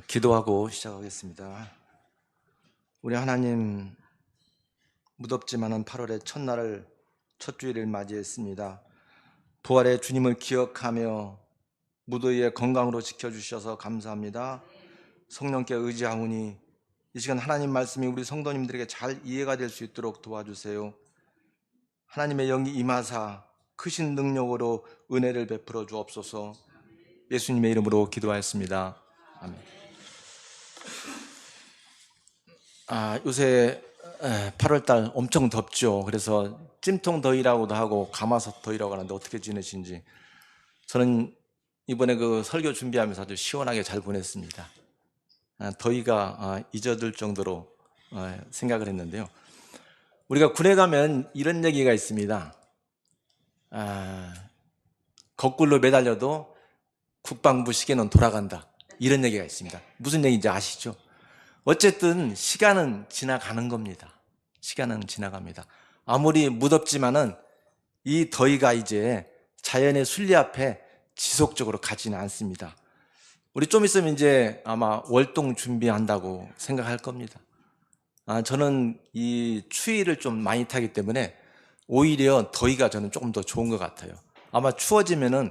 기도하고 시작하겠습니다. 우리 하나님, 무덥지만은 8월의 첫날을 첫 주일을 맞이했습니다. 부활의 주님을 기억하며 무더위에 건강으로 지켜주셔서 감사합니다. 성령께 의지하오니 이 시간 하나님 말씀이 우리 성도님들에게 잘 이해가 될 수 있도록 도와주세요. 하나님의 영이 임하사 크신 능력으로 은혜를 베풀어 주옵소서. 예수님의 이름으로 기도하였습니다. 아멘. 요새 8월달 엄청 덥죠. 그래서 찜통 더위라고도 하고 가마솥 더위라고 하는데 어떻게 지내신지. 저는 이번에 그 설교 준비하면서 아주 시원하게 잘 보냈습니다. 더위가 잊어들 정도로 생각을 했는데요. 우리가 군에 가면 이런 얘기가 있습니다. 거꾸로 매달려도 국방부 시계는 돌아간다, 이런 얘기가 있습니다. 무슨 얘기인지 아시죠? 어쨌든 시간은 지나가는 겁니다. 시간은 지나갑니다. 아무리 무덥지만은 이 더위가 이제 자연의 순리 앞에 지속적으로 가지는 않습니다. 우리 좀 있으면 이제 아마 월동 준비한다고 생각할 겁니다. 저는 이 추위를 좀 많이 타기 때문에 오히려 더위가 저는 조금 더 좋은 것 같아요. 아마 추워지면은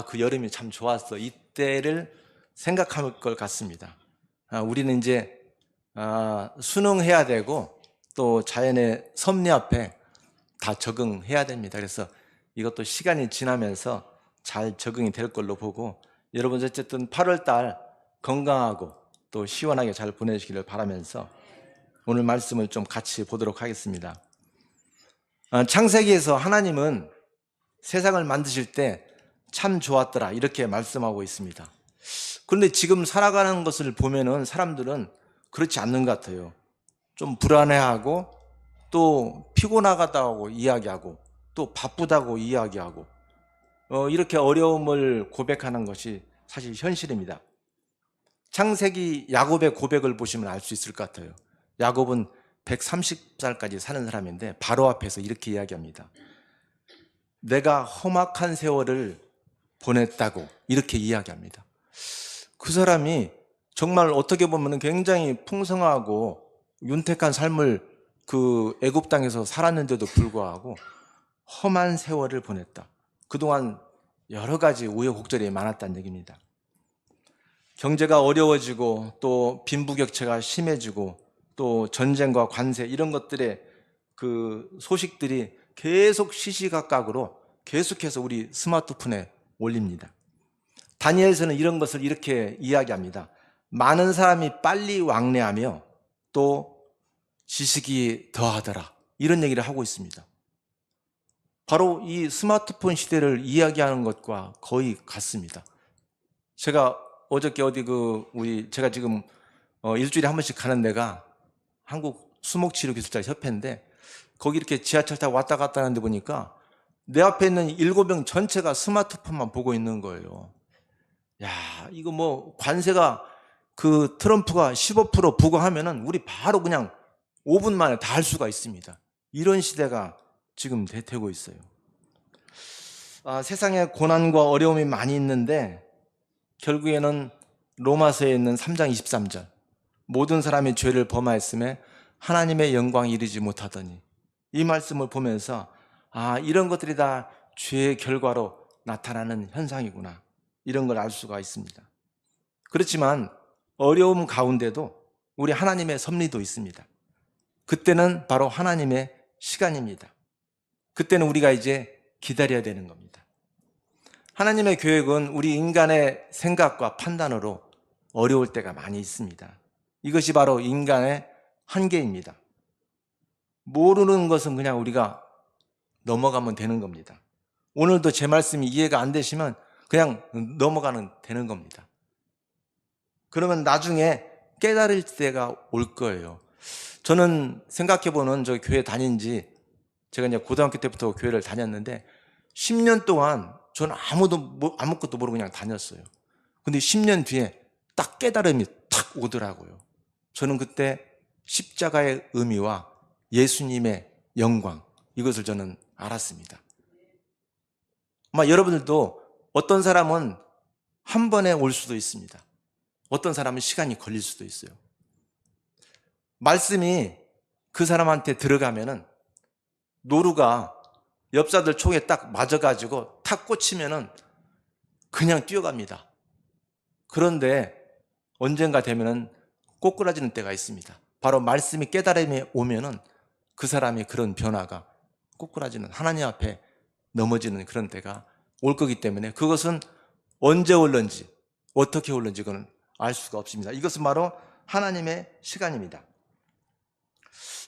그 여름이 참 좋았어, 이때를 생각할 것 같습니다. 우리는 이제 순응해야 되고 또 자연의 섭리 앞에 다 적응해야 됩니다. 그래서 이것도 시간이 지나면서 잘 적응이 될 걸로 보고, 여러분 어쨌든 8월달 건강하고 또 시원하게 잘 보내시기를 바라면서 오늘 말씀을 좀 같이 보도록 하겠습니다. 창세기에서 하나님은 세상을 만드실 때 참 좋았더라, 이렇게 말씀하고 있습니다. 그런데 지금 살아가는 것을 보면은 사람들은 그렇지 않는 것 같아요. 좀 불안해하고 또 피곤하다고 이야기하고 또 바쁘다고 이야기하고 이렇게 어려움을 고백하는 것이 사실 현실입니다. 창세기 야곱의 고백을 보시면 알 수 있을 것 같아요. 야곱은 130살까지 사는 사람인데 바로 앞에서 이렇게 이야기합니다. 내가 험악한 세월을 보냈다고 이렇게 이야기합니다. 그 사람이 정말 어떻게 보면 굉장히 풍성하고 윤택한 삶을 그 애굽 땅에서 살았는데도 불구하고 험한 세월을 보냈다. 그동안 여러 가지 우여곡절이 많았다는 얘기입니다. 경제가 어려워지고 또 빈부격차가 심해지고 또 전쟁과 관세, 이런 것들의 그 소식들이 계속 시시각각으로 계속해서 우리 스마트폰에 올립니다. 다니엘서는 이런 것을 이렇게 이야기합니다. 많은 사람이 빨리 왕래하며 또 지식이 더하더라, 이런 얘기를 하고 있습니다. 바로 이 스마트폰 시대를 이야기하는 것과 거의 같습니다. 제가 어저께 제가 지금 일주일에 한 번씩 가는 데가 한국 수목치료기술자 협회인데, 거기 이렇게 지하철 타고 왔다 갔다 하는데 보니까 내 앞에 있는 7명 전체가 스마트폰만 보고 있는 거예요. 이거 뭐 관세가 그 트럼프가 15% 부과하면은 우리 바로 그냥 5분 만에 다 할 수가 있습니다. 이런 시대가 지금 되고 있어요. 세상에 고난과 어려움이 많이 있는데 결국에는 로마서에 있는 3장 23절, 모든 사람이 죄를 범하였음에 하나님의 영광이 이르지 못하더니, 이 말씀을 보면서 이런 것들이 다 죄의 결과로 나타나는 현상이구나, 이런 걸 알 수가 있습니다. 그렇지만 어려움 가운데도 우리 하나님의 섭리도 있습니다. 그때는 바로 하나님의 시간입니다. 그때는 우리가 이제 기다려야 되는 겁니다. 하나님의 계획은 우리 인간의 생각과 판단으로 어려울 때가 많이 있습니다. 이것이 바로 인간의 한계입니다. 모르는 것은 그냥 우리가 넘어가면 되는 겁니다. 오늘도 제 말씀이 이해가 안 되시면 그냥 넘어가면 되는 겁니다. 그러면 나중에 깨달을 때가 올 거예요. 저는 생각해보는, 저 교회 다닌 지, 제가 이제 고등학교 때부터 교회를 다녔는데 10년 동안 저는 아무것도 모르고 그냥 다녔어요. 근데 10년 뒤에 딱 깨달음이 탁 오더라고요. 저는 그때 십자가의 의미와 예수님의 영광, 이것을 저는 알았습니다. 아마 여러분들도 어떤 사람은 한 번에 올 수도 있습니다. 어떤 사람은 시간이 걸릴 수도 있어요. 말씀이 그 사람한테 들어가면은 노루가 엽사들 총에 딱 맞아가지고 탁 꽂히면은 그냥 뛰어갑니다. 그런데 언젠가 되면은 꼬꾸라지는 때가 있습니다. 바로 말씀이 깨달음이 오면은 그 사람이 그런 변화가 꼬꾸라지는, 하나님 앞에 넘어지는 그런 때가 올 거기 때문에 그것은 언제 올는지 어떻게 올는지 그건 알 수가 없습니다. 이것은 바로 하나님의 시간입니다.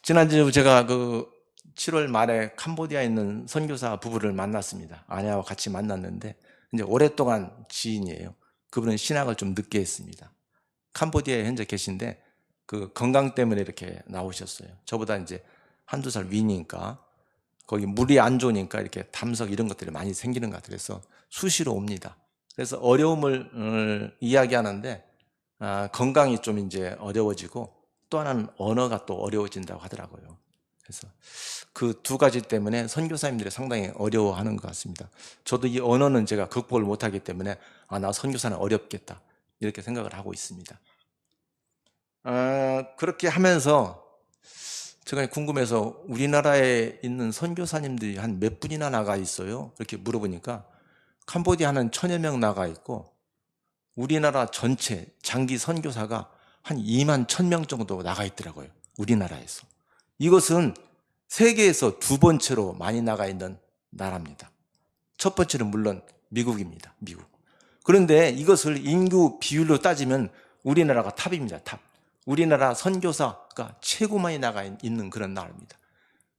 지난주 제가 7월 말에 캄보디아에 있는 선교사 부부를 만났습니다. 아내와 같이 만났는데 이제 오랫동안 지인이에요. 그분은 신학을 좀 늦게 했습니다. 캄보디아에 현재 계신데 그 건강 때문에 이렇게 나오셨어요. 저보다 이제 한두 살 위니까 거기 물이 안 좋으니까 이렇게 담석 이런 것들이 많이 생기는 것 같아요. 그래서 수시로 옵니다. 그래서 어려움을 이야기하는데 건강이 좀 이제 어려워지고 또 하나는 언어가 또 어려워진다고 하더라고요. 그래서 그 두 가지 때문에 선교사님들이 상당히 어려워하는 것 같습니다. 저도 이 언어는 제가 극복을 못하기 때문에 나 선교사는 어렵겠다 이렇게 생각을 하고 있습니다. 그렇게 하면서 제가 궁금해서 우리나라에 있는 선교사님들이 한 몇 분이나 나가 있어요? 이렇게 물어보니까 캄보디아는 1000여 명 나가 있고 우리나라 전체 장기 선교사가 한 2만 1000명 정도 나가 있더라고요. 우리나라에서. 이것은 세계에서 두 번째로 많이 나가 있는 나라입니다. 첫 번째는 물론 미국입니다. 미국. 그런데 이것을 인구 비율로 따지면 우리나라가 탑입니다. 탑. 우리나라 선교사가 최고 많이 나가 있는 그런 나라입니다.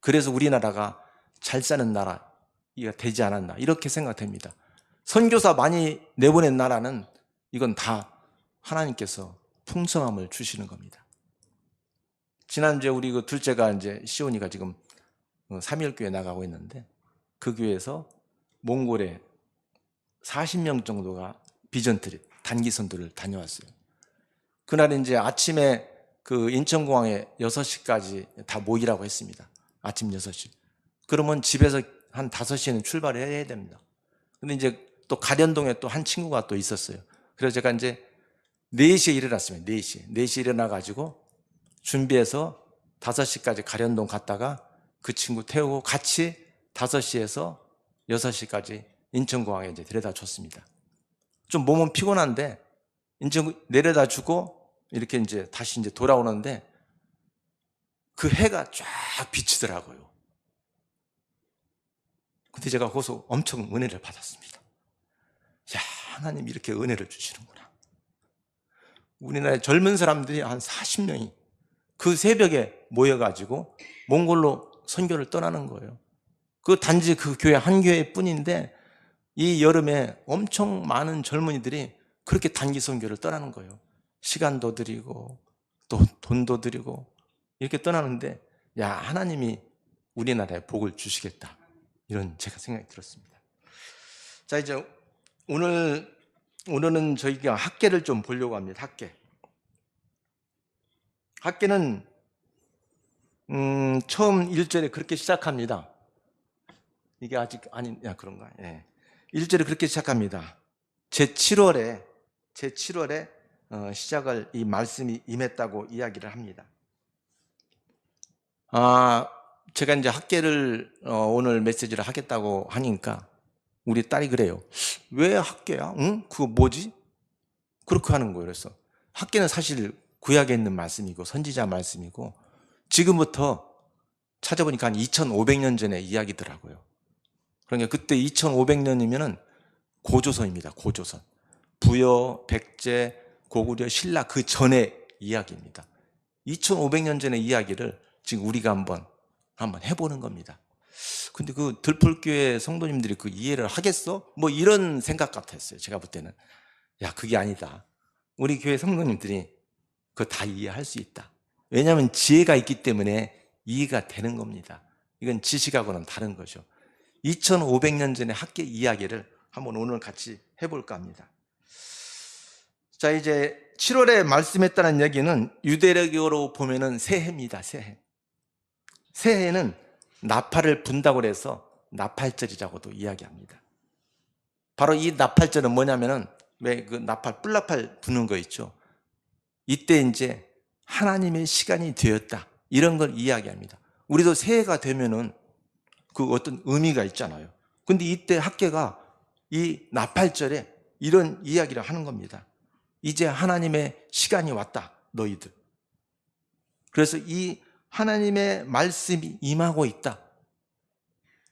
그래서 우리나라가 잘 사는 나라가 되지 않았나 이렇게 생각됩니다. 선교사 많이 내보낸 나라는 이건 다 하나님께서 풍성함을 주시는 겁니다. 지난주에 우리 그 둘째가 이제 시온이가 지금 3일교회 나가고 있는데 그 교회에서 몽골에 40명 정도가 비전 트립, 단기 선도를 다녀왔어요. 그날 이제 아침에 그 인천공항에 6시까지 다 모이라고 했습니다. 아침 6시. 그러면 집에서 한 5시에는 출발을 해야 됩니다. 근데 이제 또 가련동에 또 한 친구가 또 있었어요. 그래서 제가 이제 4시에 일어났습니다. 4시에 일어나가지고 준비해서 5시까지 가련동 갔다가 그 친구 태우고 같이 5시에서 6시까지 인천공항에 이제 데려다 줬습니다. 좀 몸은 피곤한데 인천 내려다 주고 이렇게 이제 다시 이제 돌아오는데 그 해가 쫙 비치더라고요. 근데 제가 거기서 엄청 은혜를 받았습니다. 야, 하나님 이렇게 은혜를 주시는구나. 우리나라의 젊은 사람들이 한 40명이 그 새벽에 모여가지고 몽골로 선교를 떠나는 거예요. 그 단지 그 교회 한 교회 뿐인데 이 여름에 엄청 많은 젊은이들이 그렇게 단기 선교를 떠나는 거예요. 시간도 드리고 또 돈도 드리고 이렇게 떠나는데 야, 하나님이 우리나라에 복을 주시겠다 이런 제가 생각이 들었습니다. 자, 이제 오늘은 저희가 학계를 좀 보려고 합니다. 학계는 처음 1절에 그렇게 시작합니다. 이게 아직 아니냐 그런가? 예. 1절에 그렇게 시작합니다. 제7월에 시작을 이 말씀이 임했다고 이야기를 합니다. 제가 이제 학계를 오늘 메시지를 하겠다고 하니까 우리 딸이 그래요. 왜 학계야? 응? 그거 뭐지? 그렇게 하는 거예요. 그래서 학계는 사실 구약에 있는 말씀이고 선지자 말씀이고 지금부터 찾아보니까 한 2500년 전의 이야기더라고요. 그러니까 그때 2500년이면은 고조선입니다. 고조선. 부여, 백제, 고구려, 신라 그 전의 이야기입니다. 2500년 전의 이야기를 지금 우리가 한번 해보는 겁니다. 근데 그 들풀교회 성도님들이 그 이해를 하겠어? 뭐 이런 생각 같았어요. 제가 볼 때는. 야, 그게 아니다. 우리 교회 성도님들이 그거 다 이해할 수 있다. 왜냐하면 지혜가 있기 때문에 이해가 되는 겁니다. 이건 지식하고는 다른 거죠. 2500년 전의 학계 이야기를 한번 오늘 같이 해볼까 합니다. 자, 이제 7월에 말씀했다는 얘기는 유대교로 보면은 새해입니다. 새해는 나팔을 분다고 해서 나팔절이라고도 이야기합니다. 바로 이 나팔절은 뭐냐면은 왜 그 나팔, 뿔나팔 부는 거 있죠. 이때 이제 하나님의 시간이 되었다. 이런 걸 이야기합니다. 우리도 새해가 되면은 그 어떤 의미가 있잖아요. 근데 이때 학개가 이 나팔절에 이런 이야기를 하는 겁니다. 이제 하나님의 시간이 왔다, 너희들. 그래서 이 하나님의 말씀이 임하고 있다.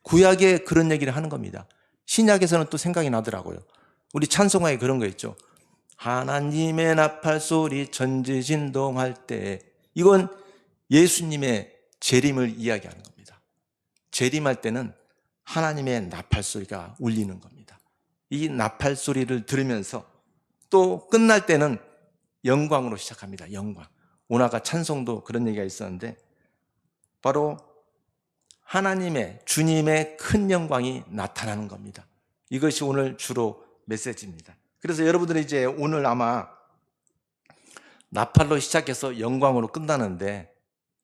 구약에 그런 얘기를 하는 겁니다. 신약에서는 또 생각이 나더라고요. 우리 찬송가에 그런 거 있죠. 하나님의 나팔 소리 천지 진동할 때. 이건 예수님의 재림을 이야기하는 겁니다. 재림할 때는 하나님의 나팔 소리가 울리는 겁니다. 이 나팔 소리를 들으면서 또 끝날 때는 영광으로 시작합니다. 영광. 오늘 아까 찬송도 그런 얘기가 있었는데 바로 하나님의 주님의 큰 영광이 나타나는 겁니다. 이것이 오늘 주로 메시지입니다. 그래서 여러분들이 이제 오늘 아마 나팔로 시작해서 영광으로 끝나는데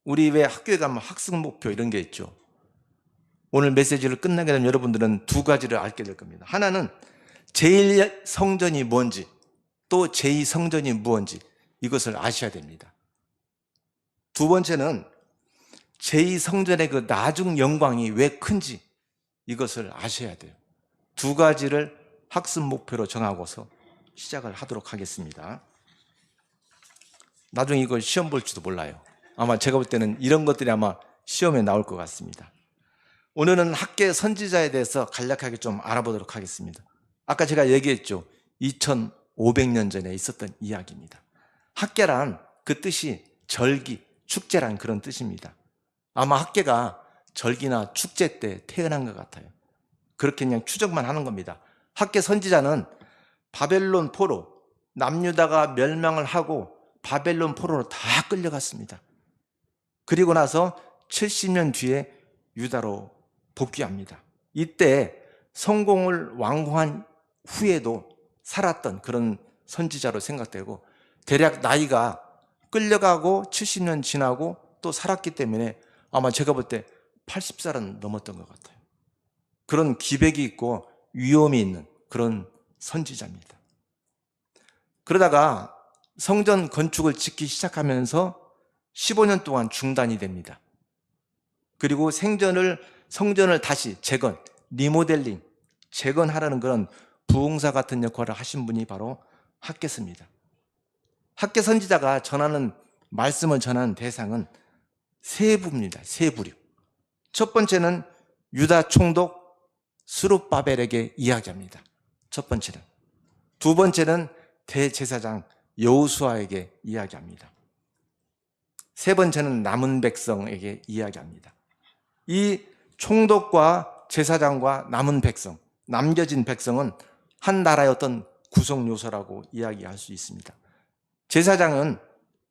우리 왜 학교에 가면 학습 목표 이런 게 있죠. 오늘 메시지를 끝나게 되면 여러분들은 두 가지를 알게 될 겁니다. 하나는 제1성전이 뭔지 또 제2성전이 무엇인지 이것을 아셔야 됩니다. 두 번째는 제2성전의 그 나중 영광이 왜 큰지 이것을 아셔야 돼요. 두 가지를 학습 목표로 정하고서 시작을 하도록 하겠습니다. 나중에 이걸 시험 볼지도 몰라요. 아마 제가 볼 때는 이런 것들이 아마 시험에 나올 것 같습니다. 오늘은 학계 선지자에 대해서 간략하게 좀 알아보도록 하겠습니다. 아까 제가 얘기했죠. 2500년 전에 있었던 이야기입니다. 학계란 그 뜻이 절기, 축제란 그런 뜻입니다. 아마 학계가 절기나 축제 때 태어난 것 같아요. 그렇게 그냥 추정만 하는 겁니다. 학계 선지자는 바벨론 포로, 남유다가 멸망을 하고 바벨론 포로로 다 끌려갔습니다. 그리고 나서 70년 뒤에 유다로 복귀합니다. 이때 성공을 완공한 후에도 살았던 그런 선지자로 생각되고 대략 나이가 끌려가고 70년 지나고 또 살았기 때문에 아마 제가 볼 때 80살은 넘었던 것 같아요. 그런 기백이 있고 위험이 있는 그런 선지자입니다. 그러다가 성전 건축을 짓기 시작하면서 15년 동안 중단이 됩니다. 그리고 성전을 다시 재건, 리모델링, 재건하라는 그런 부흥사 같은 역할을 하신 분이 바로 학개서입니다. 학개 선지자가 말씀을 전하는 대상은 세 부입니다. 세 부류. 첫 번째는 유다 총독 스룹바벨에게 이야기합니다. 첫 번째는. 두 번째는 대제사장 여호수아에게 이야기합니다. 세 번째는 남은 백성에게 이야기합니다. 이 총독과 제사장과 남은 백성, 남겨진 백성은 한 나라의 어떤 구성 요소라고 이야기할 수 있습니다. 제사장은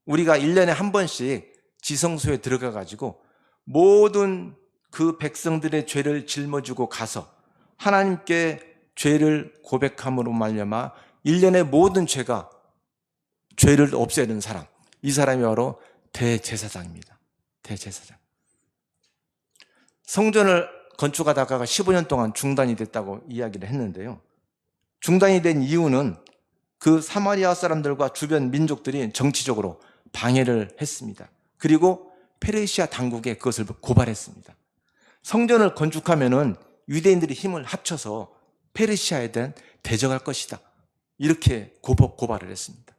우리가 1년에 한 번씩 지성소에 들어가 가지고 모든 그 백성들의 죄를 짊어지고 가서 하나님께 죄를 고백함으로 말미암아 1년의 모든 죄를 없애는 사람, 이 사람이 바로 대제사장입니다. 대제사장. 성전을 건축하다가 15년 동안 중단이 됐다고 이야기를 했는데요. 중단이 된 이유는 그 사마리아 사람들과 주변 민족들이 정치적으로 방해를 했습니다. 그리고 페르시아 당국에 그것을 고발했습니다. 성전을 건축하면은 유대인들이 힘을 합쳐서 페르시아에 대한 대적할 것이다. 이렇게 고발을 했습니다.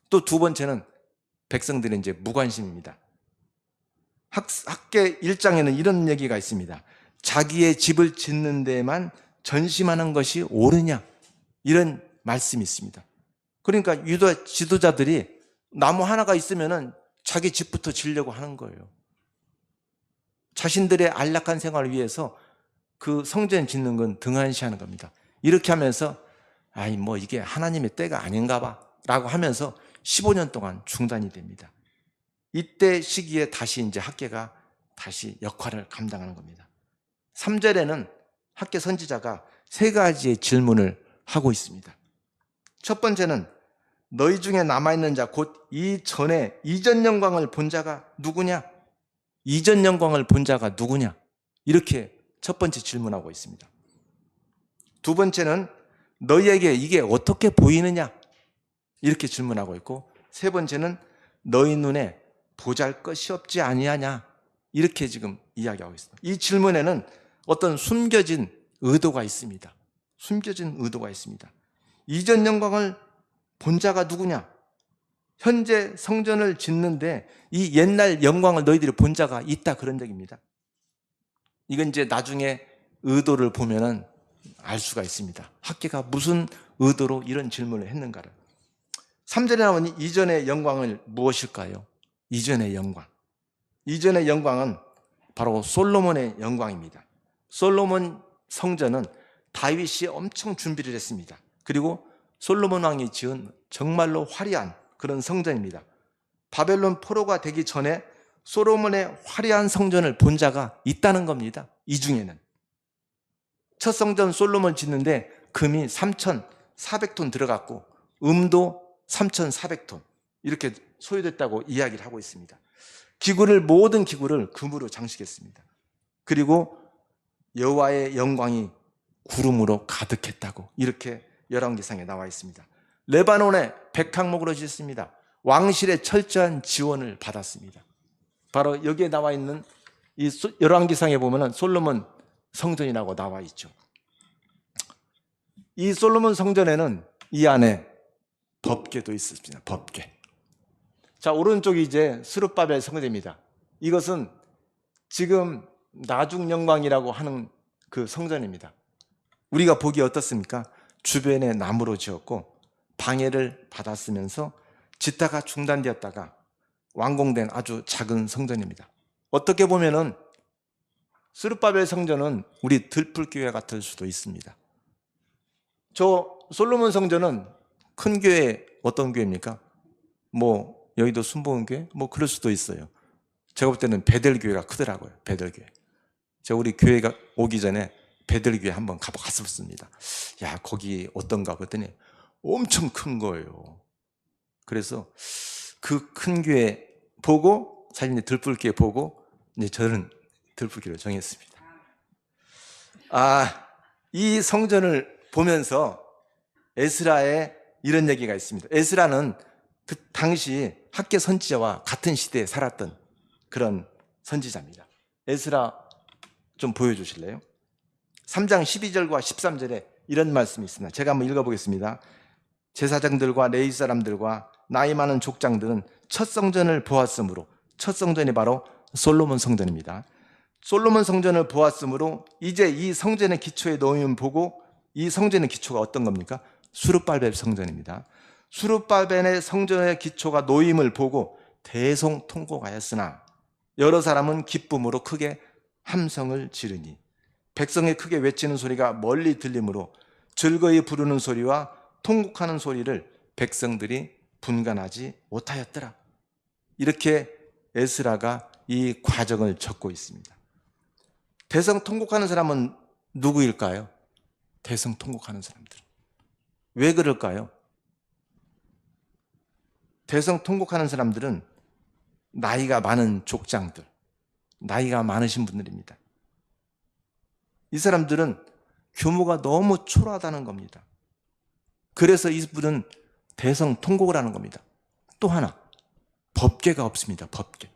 또 두 번째는 백성들의 이제 무관심입니다. 학계 1장에는 이런 얘기가 있습니다. 자기의 집을 짓는 데만 전심하는 것이 옳으냐? 이런 말씀이 있습니다. 그러니까 유다 지도자들이 나무 하나가 있으면은 자기 집부터 지으려고 하는 거예요. 자신들의 안락한 생활을 위해서 그 성전 짓는 건 등한시하는 겁니다. 이렇게 하면서 이게 하나님의 때가 아닌가 봐 라고 하면서 15년 동안 중단이 됩니다. 이때 시기에 다시 이제 학계가 다시 역할을 감당하는 겁니다. 3절에는 학계 선지자가 세 가지의 질문을 하고 있습니다. 첫 번째는 너희 중에 남아있는 자 곧 이전 영광을 본 자가 누구냐? 이전 영광을 본 자가 누구냐? 이렇게 첫 번째 질문하고 있습니다. 두 번째는 너희에게 이게 어떻게 보이느냐? 이렇게 질문하고 있고 세 번째는 너희 눈에 보잘것이 없지 아니하냐, 이렇게 지금 이야기하고 있습니다. 이 질문에는 어떤 숨겨진 의도가 있습니다. 숨겨진 의도가 있습니다. 이전 영광을 본 자가 누구냐? 현재 성전을 짓는데 이 옛날 영광을 너희들이 본 자가 있다, 그런 얘기입니다. 이건 이제 나중에 의도를 보면은 알 수가 있습니다. 학계가 무슨 의도로 이런 질문을 했는가를. 3절에 나오는 이전의 영광을 무엇일까요? 이전의 영광. 이전의 영광은 바로 솔로몬의 영광입니다. 솔로몬 성전은 다윗이 엄청 준비를 했습니다. 그리고 솔로몬 왕이 지은 정말로 화려한 그런 성전입니다. 바벨론 포로가 되기 전에 솔로몬의 화려한 성전을 본 자가 있다는 겁니다. 이 중에는 첫 성전 솔로몬 짓는데 금이 3,400톤 들어갔고 음도 3,400톤 이렇게 소요됐다고 이야기를 하고 있습니다. 모든 기구를 금으로 장식했습니다. 그리고 여호와의 영광이 구름으로 가득했다고 이렇게 열왕기상에 나와 있습니다. 레바논에 백향목으로 짓습니다. 왕실의 철저한 지원을 받았습니다. 바로 여기에 나와 있는 이 열왕기상에 보면은 솔로몬 성전이라고 나와 있죠. 이 솔로몬 성전에는 이 안에 법궤도 있습니다. 법궤. 자, 오른쪽이 이제 스룹바벨 성전입니다. 이것은 지금 나중영광이라고 하는 그 성전입니다. 우리가 보기 어떻습니까? 주변에 나무로 지었고 방해를 받았으면서 짓다가 중단되었다가 완공된 아주 작은 성전입니다. 어떻게 보면은 스룹바벨 성전은 우리 들풀교회 같을 수도 있습니다. 저 솔로몬 성전은 큰 교회, 어떤 교회입니까? 뭐 여의도 순복음교회? 뭐 그럴 수도 있어요. 제가 볼 때는 베델교회가 크더라고요. 베델교회. 제가 우리 교회가 오기 전에 베델교회 한번 가봤습니다. 야, 거기 어떤가 봤더니 엄청 큰 거예요. 그래서 그 큰 교회 보고 사실 들풀교회 보고 이제 저는 들풀교회를 정했습니다. 이 성전을 보면서 에스라의 이런 얘기가 있습니다. 에스라는 그 당시 학계 선지자와 같은 시대에 살았던 그런 선지자입니다. 에스라 좀 보여주실래요? 3장 12절과 13절에 이런 말씀이 있습니다. 제가 한번 읽어보겠습니다. 제사장들과 레위 사람들과 나이 많은 족장들은 첫 성전을 보았으므로, 첫 성전이 바로 솔로몬 성전입니다. 솔로몬 성전을 보았으므로 이제 이 성전의 기초에 놓임을 보고, 이 성전의 기초가 어떤 겁니까? 수룹바벨 성전입니다. 수룹바벨의 성전의 기초가 놓임을 보고 대성통곡하였으나 여러 사람은 기쁨으로 크게 함성을 지르니 백성이 크게 외치는 소리가 멀리 들리므로 즐거이 부르는 소리와 통곡하는 소리를 백성들이 분간하지 못하였더라. 이렇게 에스라가 이 과정을 적고 있습니다. 대성통곡하는 사람은 누구일까요? 대성통곡하는 사람들. 왜 그럴까요? 대성통곡하는 사람들은 나이가 많은 족장들, 나이가 많으신 분들입니다. 이 사람들은 규모가 너무 초라하다는 겁니다. 그래서 이분은 대성통곡을 하는 겁니다. 또 하나, 법궤가 없습니다. 법궤.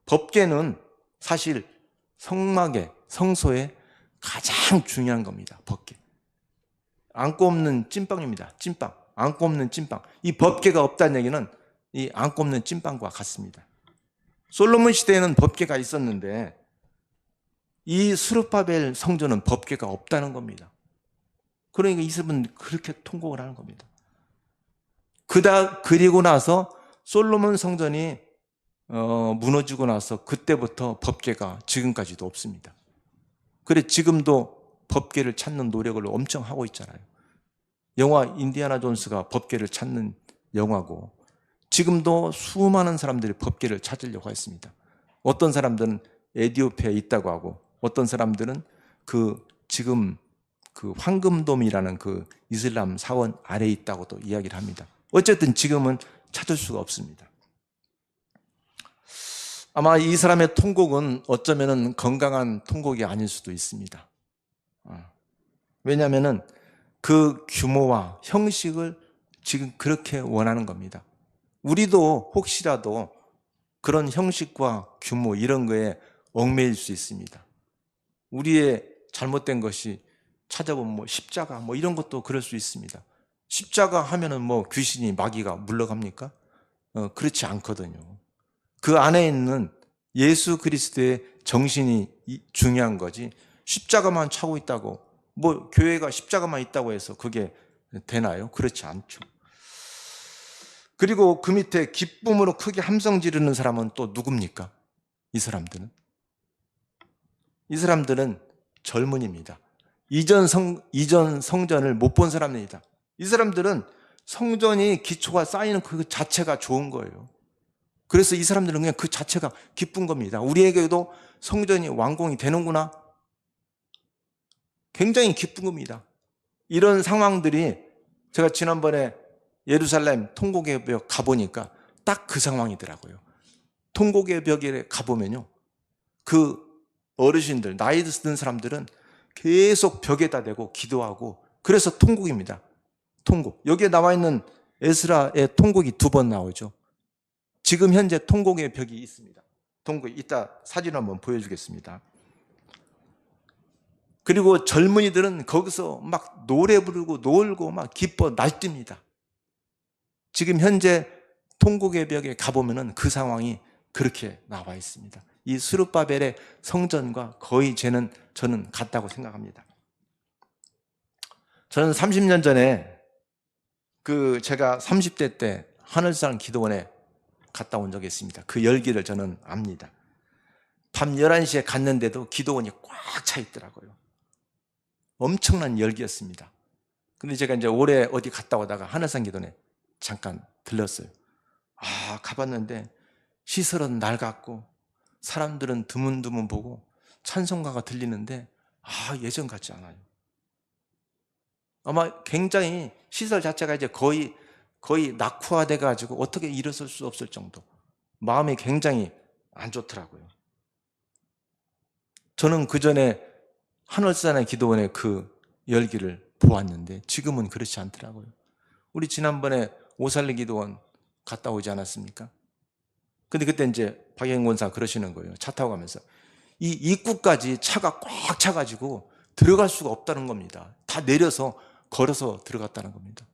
법궤는 사실 성막에, 성소에 가장 중요한 겁니다. 법궤. 안고 없는 찐빵입니다. 찐빵. 안고 없는 찐빵. 이 법궤가 없다는 얘기는 이 안고 없는 찐빵과 같습니다. 솔로몬 시대에는 법궤가 있었는데 이 스룹바벨 성전은 법궤가 없다는 겁니다. 그러니까 이분은 그렇게 통곡을 하는 겁니다. 그리고 나서 솔로몬 성전이 무너지고 나서 그때부터 법궤가 지금까지도 없습니다. 그래 지금도 법궤를 찾는 노력을 엄청 하고 있잖아요. 영화 인디아나 존스가 법궤를 찾는 영화고 지금도 수많은 사람들이 법궤를 찾으려고 했습니다. 어떤 사람들은 에티오피아에 있다고 하고 어떤 사람들은 지금 황금돔이라는 그 이슬람 사원 아래에 있다고도 이야기를 합니다. 어쨌든 지금은 찾을 수가 없습니다. 아마 이 사람의 통곡은 어쩌면 건강한 통곡이 아닐 수도 있습니다. 왜냐하면 그 규모와 형식을 지금 그렇게 원하는 겁니다. 우리도 혹시라도 그런 형식과 규모 이런 거에 얽매일 수 있습니다. 우리의 잘못된 것이 찾아보면 뭐 십자가 뭐 이런 것도 그럴 수 있습니다. 십자가 하면은 뭐 귀신이 마귀가 물러갑니까? 그렇지 않거든요. 그 안에 있는 예수 그리스도의 정신이 중요한 거지, 십자가만 차고 있다고 뭐 교회가 십자가만 있다고 해서 그게 되나요? 그렇지 않죠. 그리고 그 밑에 기쁨으로 크게 함성 지르는 사람은 또 누굽니까? 이 사람들은 젊은이입니다. 이전 성전을 못 본 사람입니다. 이 사람들은 성전이 기초가 쌓이는 그 자체가 좋은 거예요. 그래서 이 사람들은 그냥 그 자체가 기쁜 겁니다. 우리에게도 성전이 완공이 되는구나, 굉장히 기쁜 겁니다. 이런 상황들이, 제가 지난번에 예루살렘 통곡의 벽 가보니까 딱 그 상황이더라고요. 통곡의 벽에 가보면요, 그 어르신들, 나이 든 사람들은 계속 벽에다 대고 기도하고, 그래서 통곡입니다. 통곡. 여기에 나와 있는 에스라의 통곡이 2번 나오죠. 지금 현재 통곡의 벽이 있습니다. 통곡, 이따 사진 한번 보여주겠습니다. 그리고 젊은이들은 거기서 막 노래 부르고 놀고 막 기뻐 날뜁니다. 지금 현재 통곡의 벽에 가보면은 그 상황이 그렇게 나와 있습니다. 이 스룹바벨의 성전과 거의 저는 같다고 생각합니다. 저는 30년 전에 제가 30대 때 하늘산 기도원에 갔다 온 적이 있습니다. 그 열기를 저는 압니다. 밤 11시에 갔는데도 기도원이 꽉 차 있더라고요. 엄청난 열기였습니다. 근데 제가 이제 올해 어디 갔다 오다가 하늘산 기도원에 잠깐 들렀어요. 가봤는데 시설은 낡았고 사람들은 드문드문 보고 찬송가가 들리는데 예전 같지 않아요. 아마 굉장히 시설 자체가 이제 거의 낙후화돼 가지고 어떻게 일어설 수 없을 정도, 마음이 굉장히 안 좋더라고요. 저는 그 전에 하늘산의 기도원의 그 열기를 보았는데 지금은 그렇지 않더라고요. 우리 지난번에 오살리 기도원 갔다 오지 않았습니까? 근데 그때 이제 박영근 권사 그러시는 거예요. 차 타고 가면서 이 입구까지 차가 꽉 차가지고 들어갈 수가 없다는 겁니다. 다 내려서 걸어서 들어갔다는 겁니다.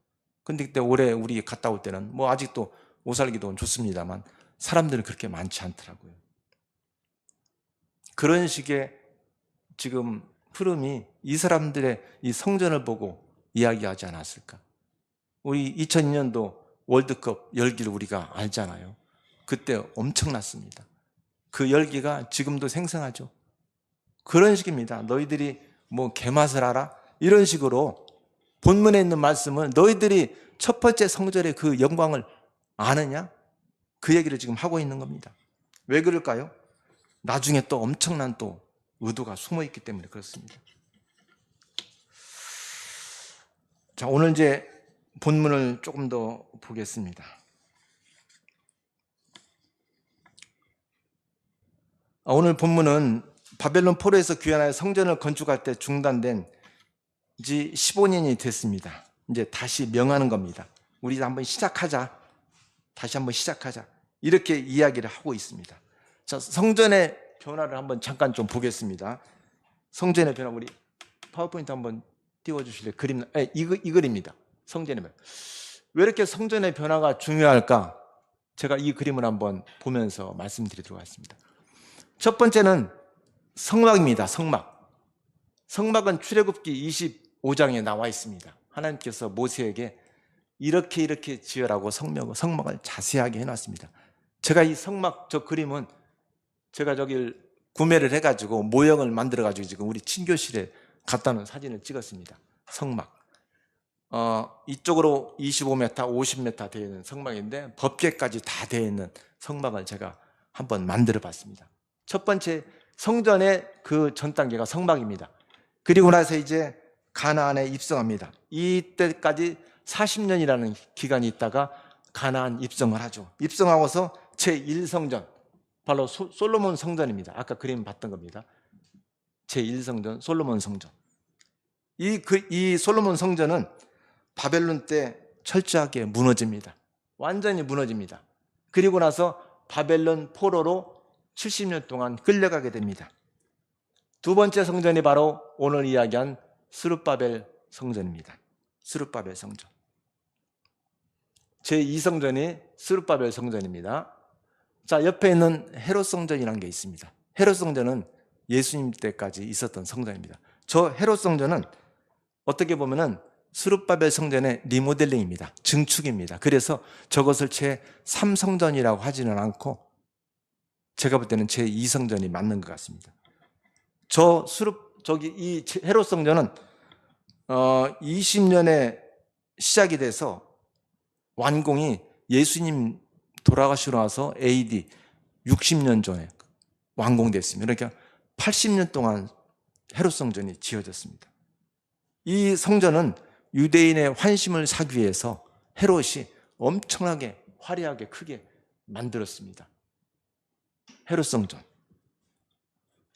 근데 그때 올해 우리 갔다 올 때는 뭐 아직도 오살리 기도원 좋습니다만 사람들은 그렇게 많지 않더라고요. 그런 식의 지금 흐름이 이 사람들의 이 성전을 보고 이야기하지 않았을까? 우리 2002년도 월드컵 열기를 우리가 알잖아요. 그때 엄청났습니다. 그 열기가 지금도 생생하죠. 그런 식입니다. 너희들이 뭐 개맛을 알아? 이런 식으로 본문에 있는 말씀은 너희들이 첫 번째 성전의 그 영광을 아느냐? 그 얘기를 지금 하고 있는 겁니다. 왜 그럴까요? 나중에 또 엄청난 또 의도가 숨어 있기 때문에 그렇습니다. 자, 오늘 이제 본문을 조금 더 보겠습니다. 오늘 본문은 바벨론 포로에서 귀환하여 성전을 건축할 때 중단된 지 15년이 됐습니다. 이제 다시 명하는 겁니다. 우리 한번 시작하자. 다시 한번 시작하자. 이렇게 이야기를 하고 있습니다. 자, 성전의 변화를 한번 잠깐 좀 보겠습니다. 성전의 변화, 우리 파워포인트 한번 띄워주실래요? 그림, 이 글입니다. 성전의 변화. 왜 이렇게 성전의 변화가 중요할까? 제가 이 그림을 한번 보면서 말씀드리도록 하겠습니다. 첫 번째는 성막입니다. 성막은 출애굽기 25장에 나와 있습니다. 하나님께서 모세에게 이렇게 지으라고 성막을 자세하게 해놨습니다. 제가 이 성막, 저 그림은 제가 저길 구매를 해가지고 모형을 만들어가지고 지금 우리 친교실에 갖다 놓은 사진을 찍었습니다. 성막. 이쪽으로 25m, 50m 되어 있는 성막인데 법계까지 다 되어 있는 성막을 제가 한번 만들어 봤습니다. 첫 번째 성전의 그 전 단계가 성막입니다. 그리고 나서 이제 가나안에 입성합니다. 이때까지 40년이라는 기간이 있다가 가나안 입성을 하죠. 입성하고서 제1성전, 바로 솔로몬 성전입니다. 아까 그림 봤던 겁니다. 제1성전, 솔로몬 성전. 이 솔로몬 성전은 바벨론 때 철저하게 무너집니다. 완전히 무너집니다. 그리고 나서 바벨론 포로로 70년 동안 끌려가게 됩니다. 두 번째 성전이 바로 오늘 이야기한 스룹바벨 성전입니다. 스룹바벨 성전. 제2성전이 스룹바벨 성전입니다. 자, 옆에 있는 헤롯 성전이라는 게 있습니다. 헤롯 성전은 예수님 때까지 있었던 성전입니다. 저 헤롯 성전은 어떻게 보면은 스룹바벨 성전의 리모델링입니다. 증축입니다. 그래서 저것을 제3성전이라고 하지는 않고 제가 볼 때는 제2성전이 맞는 것 같습니다. 이 헤롯 성전은 20년에 시작이 돼서 완공이 예수님 돌아가시고 나서 AD 60년 전에 완공됐습니다. 그러니까 80년 동안 헤롯 성전이 지어졌습니다. 이 성전은 유대인의 환심을 사기 위해서 헤롯이 엄청나게 화려하게 크게 만들었습니다. 헤롯 성전.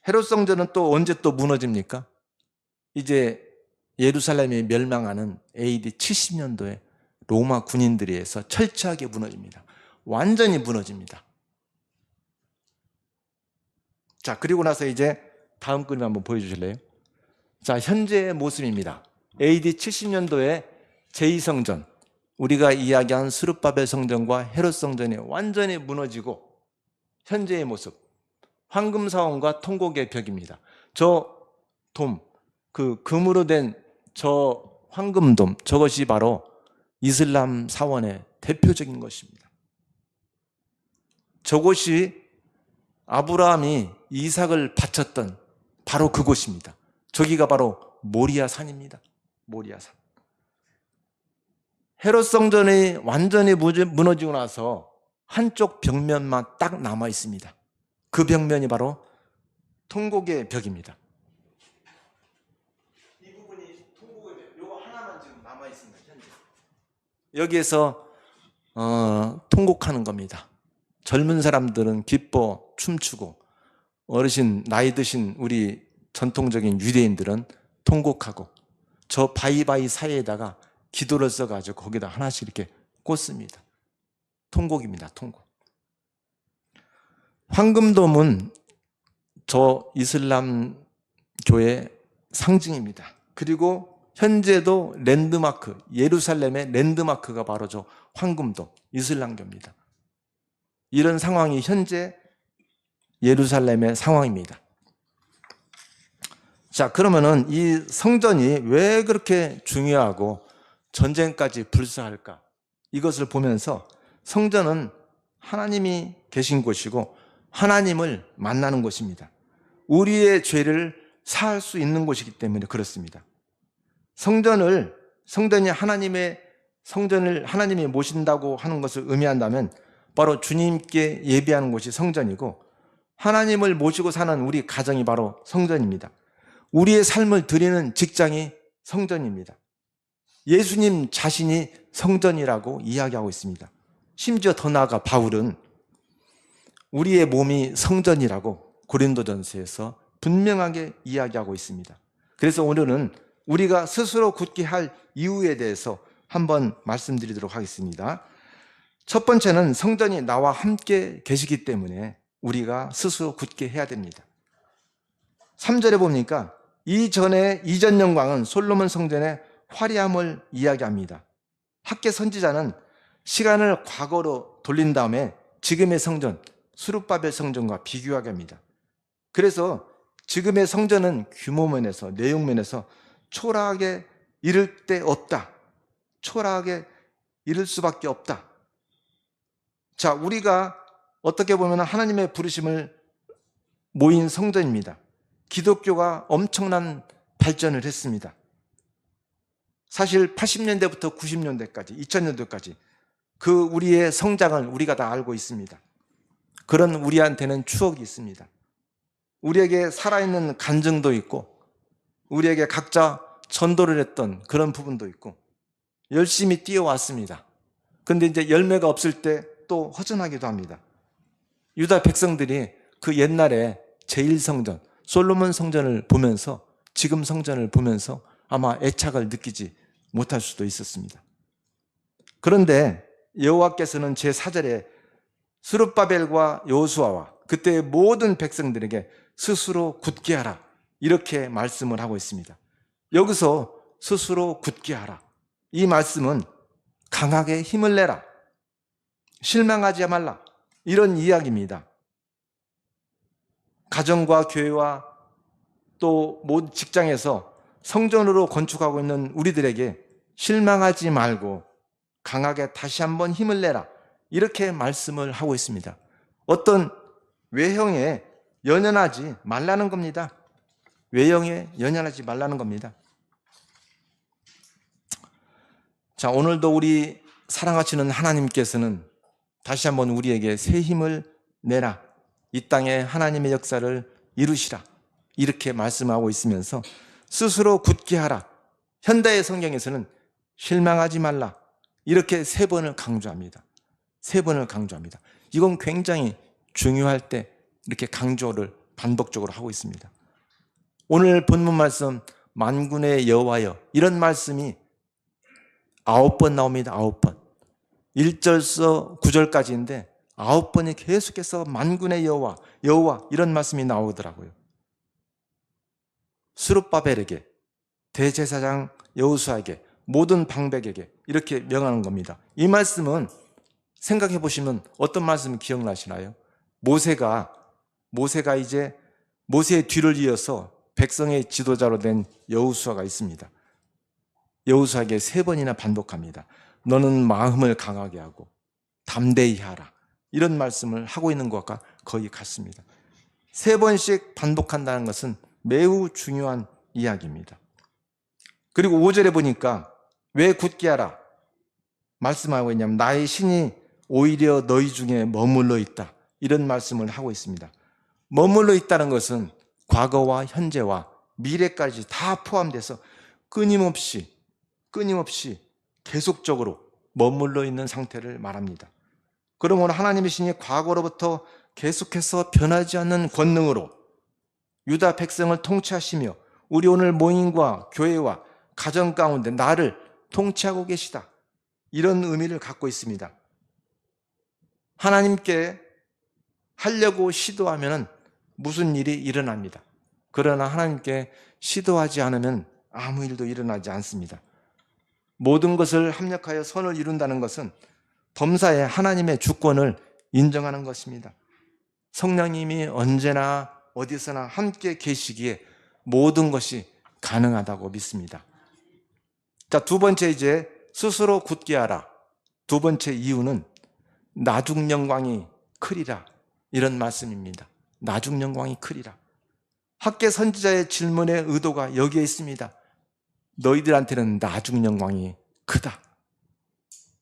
헤롯 성전은 또 언제 또 무너집니까? 이제 예루살렘이 멸망하는 AD 70년도에 로마 군인들에 의해서 철저하게 무너집니다. 완전히 무너집니다. 자, 그리고 나서 이제 다음 그림 한번 보여주실래요? 자, 현재의 모습입니다. AD 70년도에 제2성전, 우리가 이야기한 스룹바벨 성전과 헤롯 성전이 완전히 무너지고 현재의 모습, 황금사원과 통곡의 벽입니다. 저 돔, 그 금으로 된 저 황금돔, 저것이 바로 이슬람 사원의 대표적인 것입니다. 저곳이 아브라함이 이삭을 바쳤던 바로 그곳입니다. 저기가 바로 모리아 산입니다. 모리아 산. 헤롯 성전이 완전히 무너지고 나서 한쪽 벽면만 딱 남아 있습니다. 그 벽면이 바로 통곡의 벽입니다. 이 부분이 통곡의 벽, 요거 하나만 지금 남아 있습니다. 현재. 여기에서 통곡하는 겁니다. 젊은 사람들은 기뻐 춤추고 어르신 나이 드신 우리 전통적인 유대인들은 통곡하고 저 바위바위 사이에다가 기도를 써가지고 거기다 하나씩 이렇게 꽂습니다. 통곡입니다. 통곡. 황금돔은 저 이슬람 교의 상징입니다. 그리고 현재도 랜드마크, 예루살렘의 랜드마크가 바로 저 황금돔, 이슬람교입니다. 이런 상황이 현재 예루살렘의 상황입니다. 자, 그러면은 이 성전이 왜 그렇게 중요하고 전쟁까지 불사할까? 이것을 보면서 성전은 하나님이 계신 곳이고 하나님을 만나는 곳입니다. 우리의 죄를 사할 수 있는 곳이기 때문에 그렇습니다. 성전이 성전을 하나님이 모신다고 하는 것을 의미한다면 바로 주님께 예배하는 곳이 성전이고 하나님을 모시고 사는 우리 가정이 바로 성전입니다. 우리의 삶을 드리는 직장이 성전입니다. 예수님 자신이 성전이라고 이야기하고 있습니다. 심지어 더 나아가 바울은 우리의 몸이 성전이라고 고린도전서에서 분명하게 이야기하고 있습니다. 그래서 오늘은 우리가 스스로 굳게 할 이유에 대해서 한번 말씀드리도록 하겠습니다. 첫 번째는 성전이 나와 함께 계시기 때문에 우리가 스스로 굳게 해야 됩니다. 3절에 보니까 이전 영광은 솔로몬 성전의 화려함을 이야기합니다. 학계 선지자는 시간을 과거로 돌린 다음에 지금의 성전, 스룹바벨 성전과 비교하게 합니다. 그래서 지금의 성전은 규모 면에서, 내용 면에서 초라하게 이를 데 없다. 초라하게 이를 수밖에 없다. 자, 우리가 어떻게 보면 하나님의 부르심을 모인 성전입니다. 기독교가 엄청난 발전을 했습니다. 사실 80년대부터 90년대까지, 2000년대까지 그 우리의 성장을 우리가 다 알고 있습니다. 그런 우리한테는 추억이 있습니다. 우리에게 살아있는 간증도 있고 우리에게 각자 전도를 했던 그런 부분도 있고 열심히 뛰어왔습니다. 그런데 이제 열매가 없을 때 또 허전하기도 합니다. 유다 백성들이 그 옛날에 제1성전, 솔로몬 성전을 보면서 지금 성전을 보면서 아마 애착을 느끼지 못할 수도 있었습니다. 그런데 여호와께서는 제4절에 스룹바벨과 여호수아와 그때의 모든 백성들에게 스스로 굳게 하라 이렇게 말씀을 하고 있습니다. 여기서 스스로 굳게 하라, 이 말씀은 강하게 힘을 내라, 실망하지 말라, 이런 이야기입니다. 가정과 교회와 또 모든 직장에서 성전으로 건축하고 있는 우리들에게 실망하지 말고 강하게 다시 한번 힘을 내라, 이렇게 말씀을 하고 있습니다. 어떤 외형에 연연하지 말라는 겁니다. 외형에 연연하지 말라는 겁니다. 자, 오늘도 우리 사랑하시는 하나님께서는 다시 한번 우리에게 새 힘을 내라, 이 땅에 하나님의 역사를 이루시라, 이렇게 말씀하고 있으면서 스스로 굳게 하라, 현대의 성경에서는 실망하지 말라, 이렇게 3번을 강조합니다. 3번을 강조합니다. 이건 굉장히 중요할 때 이렇게 강조를 반복적으로 하고 있습니다. 오늘 본문 말씀 만군의 여호와여, 이런 말씀이 9번 나옵니다. 9번. 1절서 9절까지인데 9번이 계속해서 만군의 여호와, 여호와, 이런 말씀이 나오더라고요. 스룹바벨에게, 대제사장 여호수아에게, 모든 방백에게 이렇게 명하는 겁니다. 이 말씀은 생각해 보시면 어떤 말씀 기억나시나요? 모세가 이제 모세의 뒤를 이어서 백성의 지도자로 된 여호수아가 있습니다. 여호수아에게 3번이나 반복합니다. 너는 마음을 강하게 하고 담대히 하라, 이런 말씀을 하고 있는 것과 거의 같습니다. 3번씩 반복한다는 것은 매우 중요한 이야기입니다. 그리고 5절에 보니까 왜 굳게 하라 말씀하고 있냐면 나의 신이 오히려 너희 중에 머물러 있다, 이런 말씀을 하고 있습니다. 머물러 있다는 것은 과거와 현재와 미래까지 다 포함돼서 끊임없이 계속적으로 머물러 있는 상태를 말합니다. 그러므로 하나님의 신이 과거로부터 계속해서 변하지 않는 권능으로 유다 백성을 통치하시며 우리 오늘 모임과 교회와 가정 가운데 나를 통치하고 계시다, 이런 의미를 갖고 있습니다. 하나님께 하려고 시도하면 무슨 일이 일어납니다. 그러나 하나님께 시도하지 않으면 아무 일도 일어나지 않습니다. 모든 것을 합력하여 선을 이룬다는 것은 범사에 하나님의 주권을 인정하는 것입니다. 성령님이 언제나 어디서나 함께 계시기에 모든 것이 가능하다고 믿습니다. 자, 2번째, 이제 스스로 굳게 하라. 2번째 이유는 나중 영광이 크리라, 이런 말씀입니다. 나중 영광이 크리라. 학계 선지자의 질문의 의도가 여기에 있습니다. 너희들한테는 나중 영광이 크다.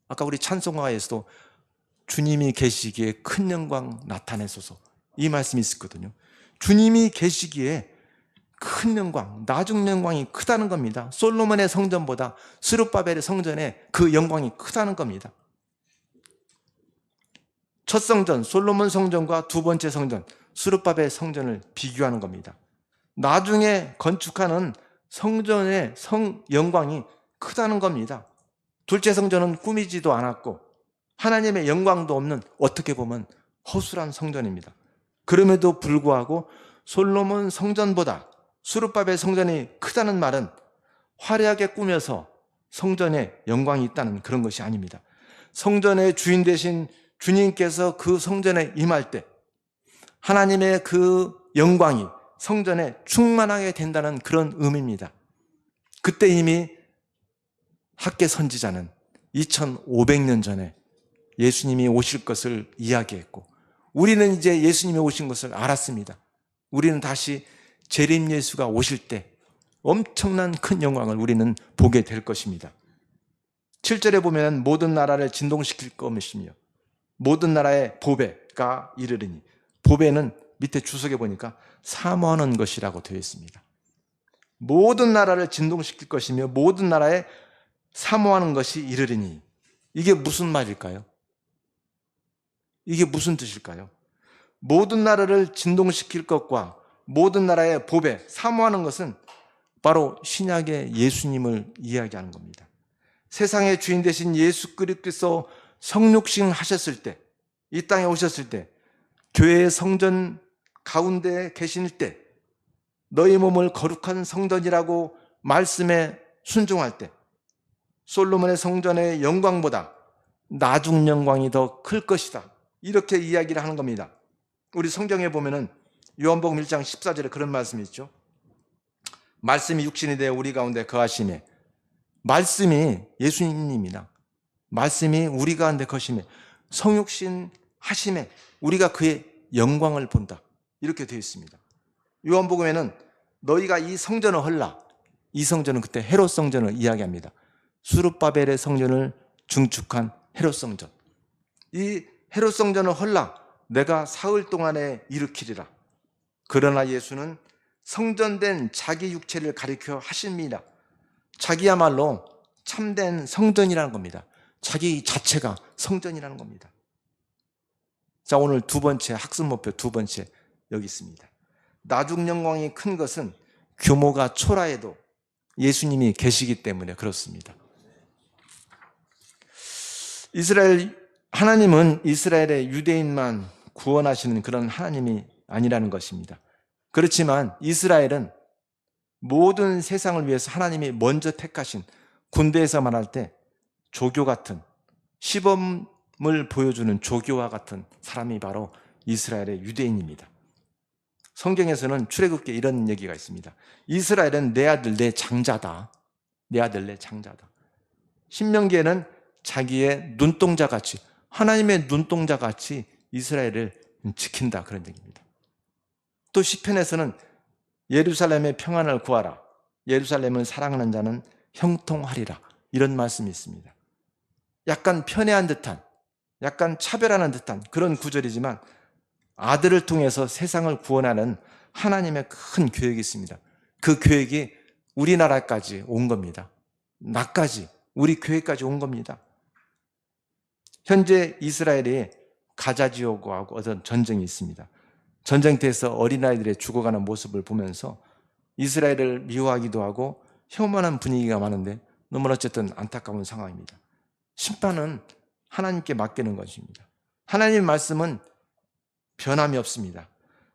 아까 우리 찬송가에서도 주님이 계시기에 큰 영광 나타내소서, 이 말씀이 있었거든요. 주님이 계시기에 큰 영광, 나중 영광이 크다는 겁니다. 솔로몬의 성전보다 스룹바벨의 성전에 그 영광이 크다는 겁니다. 첫 성전 솔로몬 성전과 2번째 성전 스룹바벨 성전을 비교하는 겁니다. 나중에 건축하는 성전의 영광이 크다는 겁니다. 둘째 성전은 꾸미지도 않았고 하나님의 영광도 없는, 어떻게 보면 허술한 성전입니다. 그럼에도 불구하고 솔로몬 성전보다 스룹바벨 성전이 크다는 말은 화려하게 꾸며서 성전에 영광이 있다는 그런 것이 아닙니다. 성전의 주인 되신 주님께서 그 성전에 임할 때 하나님의 그 영광이 성전에 충만하게 된다는 그런 의미입니다. 그때 이미 학계 선지자는 2500년 전에 예수님이 오실 것을 이야기했고, 우리는 이제 예수님이 오신 것을 알았습니다. 우리는 다시 재림 예수가 오실 때 엄청난 큰 영광을 우리는 보게 될 것입니다. 7절에 보면 모든 나라를 진동시킬 것이며 모든 나라의 보배가 이르리니, 보배는 밑에 주석에 보니까 사모하는 것이라고 되어 있습니다. 모든 나라를 진동시킬 것이며 모든 나라에 사모하는 것이 이르리니, 이게 무슨 말일까요? 이게 무슨 뜻일까요? 모든 나라를 진동시킬 것과 모든 나라의 보배, 사모하는 것은 바로 신약의 예수님을 이야기하는 겁니다. 세상의 주인 되신 예수 그리스도 성육신 하셨을 때, 이 땅에 오셨을 때, 교회의 성전 가운데 계실 때, 너희 몸을 거룩한 성전이라고 말씀에 순종할 때, 솔로몬의 성전의 영광보다 나중 영광이 더 클 것이다. 이렇게 이야기를 하는 겁니다. 우리 성경에 보면은 요한복음 1장 14절에 그런 말씀이 있죠. 말씀이 육신이 되어 우리 가운데 거하시매. 말씀이 예수님입니다. 말씀이 우리 가운데 거하시매. 성육신 하시매. 우리가 그의 영광을 본다. 이렇게 되어 있습니다. 요한복음에는 너희가 이 성전을 헐라. 이 성전은 그때 헤롯 성전을 이야기합니다. 수룹바벨의 성전을 중축한 헤롯 성전. 이 헤롯 성전을 헐라. 내가 사흘 동안에 일으키리라. 그러나 예수는 성전된 자기 육체를 가리켜 하십니다. 자기야말로 참된 성전이라는 겁니다. 자기 자체가 성전이라는 겁니다. 자, 오늘 두 번째 학습 목표 두 번째 여기 있습니다. 나중 영광이 큰 것은 규모가 초라해도 예수님이 계시기 때문에 그렇습니다. 하나님은 이스라엘의 유대인만 구원하시는 그런 하나님이 아니라는 것입니다. 그렇지만 이스라엘은 모든 세상을 위해서 하나님이 먼저 택하신, 군대에서 말할 때 조교 같은, 시범을 보여주는 조교와 같은 사람이 바로 이스라엘의 유대인입니다. 성경에서는 출애굽기에 이런 얘기가 있습니다. 이스라엘은 내 아들 내 장자다. 내 아들 내 장자다. 신명기에는 자기의 눈동자같이, 하나님의 눈동자같이 이스라엘을 지킨다, 그런 얘기입니다. 또 시편에서는 예루살렘의 평안을 구하라. 예루살렘을 사랑하는 자는 형통하리라. 이런 말씀이 있습니다. 약간 편애한 듯한, 약간 차별하는 듯한 그런 구절이지만 아들을 통해서 세상을 구원하는 하나님의 큰 계획이 있습니다. 그 계획이 우리나라까지 온 겁니다. 나까지, 우리 교회까지 온 겁니다. 현재 이스라엘이 가자 지역하고 어떤 전쟁이 있습니다. 전쟁터에서 어린아이들의 죽어가는 모습을 보면서 이스라엘을 미워하기도 하고 혐오하는 분위기가 많은데 너무나 어쨌든 안타까운 상황입니다. 심판은 하나님께 맡기는 것입니다. 하나님의 말씀은 변함이 없습니다.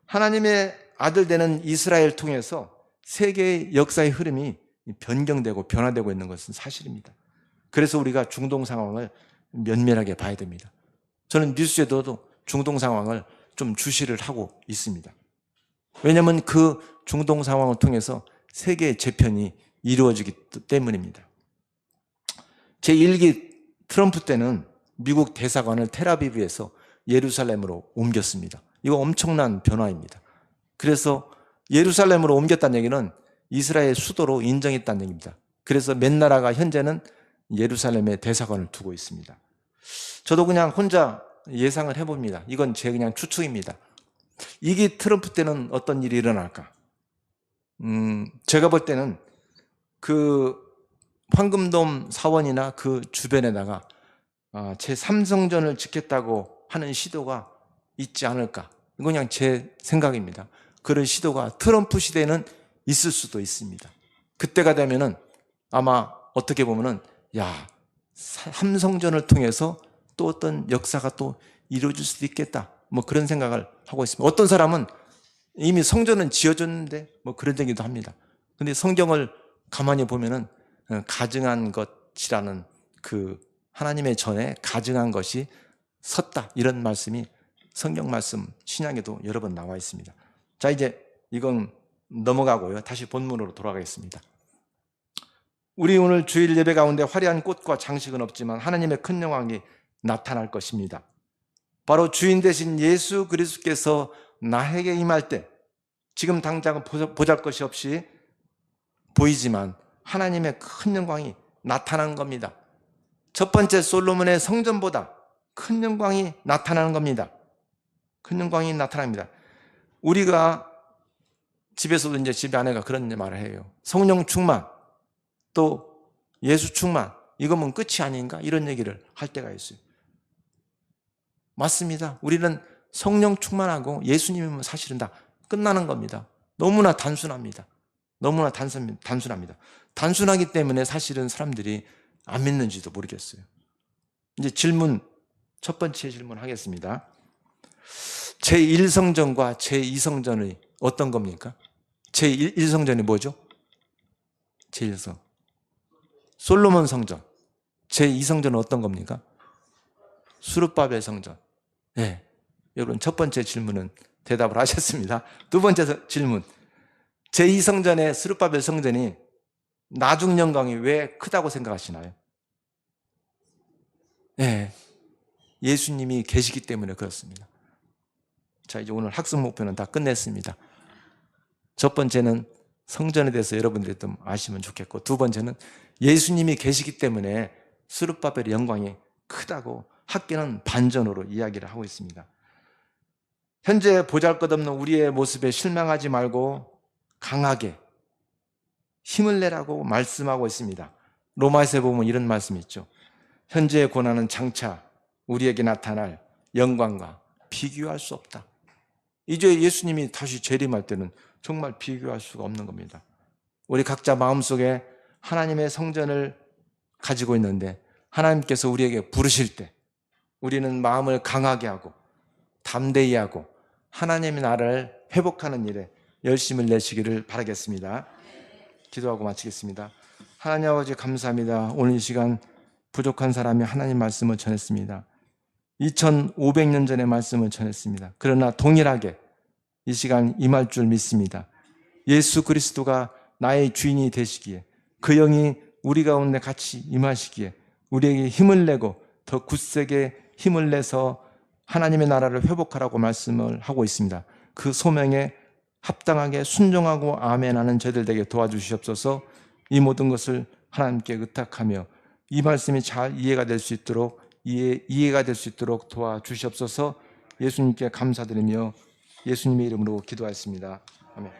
하나님의 아들 되는 이스라엘 통해서 세계의 역사의 흐름이 변경되고 변화되고 있는 것은 사실입니다. 그래서 우리가 중동 상황을 면밀하게 봐야 됩니다. 저는 뉴스에도 중동 상황을 좀 주시를 하고 있습니다. 왜냐하면 그 중동 상황을 통해서 세계의 재편이 이루어지기 때문입니다. 제1기 트럼프 때는 미국 대사관을 텔아비브에서 예루살렘으로 옮겼습니다. 이거 엄청난 변화입니다. 그래서 예루살렘으로 옮겼다는 얘기는 이스라엘 수도로 인정했다는 얘기입니다. 그래서 몇 나라가 현재는 예루살렘에 대사관을 두고 있습니다. 저도 그냥 혼자 예상을 해봅니다. 이건 제 그냥 추측입니다. 이게 트럼프 때는 어떤 일이 일어날까? 제가 볼 때는 그 황금돔 사원이나 그 주변에다가 제3성전을 짓겠다고 하는 시도가 있지 않을까? 이건 그냥 제 생각입니다. 그런 시도가 트럼프 시대에는 있을 수도 있습니다. 그때가 되면은 아마 어떻게 보면은 삼성전을 통해서 또 어떤 역사가 또 이루어질 수도 있겠다. 뭐 그런 생각을 하고 있습니다. 어떤 사람은 이미 성전은 지어졌는데 뭐 그런 얘기도 합니다. 근데 성경을 가만히 보면은 가증한 것이라는 그 하나님의 전에 가증한 것이 섰다. 이런 말씀이 성경 말씀 신약에도 여러 번 나와 있습니다. 자, 이제 이건 넘어가고요. 다시 본문으로 돌아가겠습니다. 우리 오늘 주일 예배 가운데 화려한 꽃과 장식은 없지만 하나님의 큰 영광이 나타날 것입니다. 바로 주인 되신 예수 그리스도께서 나에게 임할 때 지금 당장은 보잘것이 없이 보이지만 하나님의 큰 영광이 나타나는 겁니다. 첫 번째 솔로몬의 성전보다 큰 영광이 나타나는 겁니다. 큰 영광이 나타납니다. 우리가 집에서도 이제 집에 아내가 그런 말을 해요. 성령 충만, 또 예수 충만, 이거면 끝이 아닌가? 이런 얘기를 할 때가 있어요. 맞습니다. 우리는 성령 충만하고 예수님이면 사실은 다 끝나는 겁니다. 너무나 단순합니다. 너무나 단순합니다. 단순하기 때문에 사실은 사람들이 안 믿는지도 모르겠어요. 이제 질문 첫 번째 질문 하겠습니다. 제1성전과 제2성전이 어떤 겁니까? 제1성전이 뭐죠? 제1성. 솔로몬 성전. 제2성전은 어떤 겁니까? 수르바벨 성전. 네. 여러분, 첫 번째 질문은 대답을 하셨습니다. 두 번째 질문. 제2성전의 스룹바벨 성전이 나중 영광이 왜 크다고 생각하시나요? 네. 예수님이 계시기 때문에 그렇습니다. 자, 이제 오늘 학습 목표는 다 끝냈습니다. 첫 번째는 성전에 대해서 여러분들이 좀 아시면 좋겠고, 두 번째는 예수님이 계시기 때문에 스룹바벨의 영광이 크다고 학계는 반전으로 이야기를 하고 있습니다. 현재 보잘것없는 우리의 모습에 실망하지 말고 강하게 힘을 내라고 말씀하고 있습니다. 로마서에 보면 이런 말씀이 있죠. 현재의 고난은 장차 우리에게 나타날 영광과 비교할 수 없다. 이제 예수님이 다시 재림할 때는 정말 비교할 수가 없는 겁니다. 우리 각자 마음속에 하나님의 성전을 가지고 있는데 하나님께서 우리에게 부르실 때 우리는 마음을 강하게 하고 담대히 하고 하나님의 나라를 회복하는 일에 열심을 내시기를 바라겠습니다. 기도하고 마치겠습니다. 하나님 아버지 감사합니다. 오늘 이 시간 부족한 사람이 하나님 말씀을 전했습니다. 2500년 전의 말씀을 전했습니다. 그러나 동일하게 이 시간 임할 줄 믿습니다. 예수 그리스도가 나의 주인이 되시기에 그 영이 우리 가운데 같이 임하시기에 우리에게 힘을 내고 더 굳세게 힘을 내서 하나님의 나라를 회복하라고 말씀을 하고 있습니다. 그 소명에 합당하게 순종하고 아멘하는 저희들 되게 도와주시옵소서. 이 모든 것을 하나님께 의탁하며 이 말씀이 잘 이해가 될 수 있도록 이해가 될 수 있도록 도와주시옵소서. 예수님께 감사드리며 예수님의 이름으로 기도하였습니다. 아멘.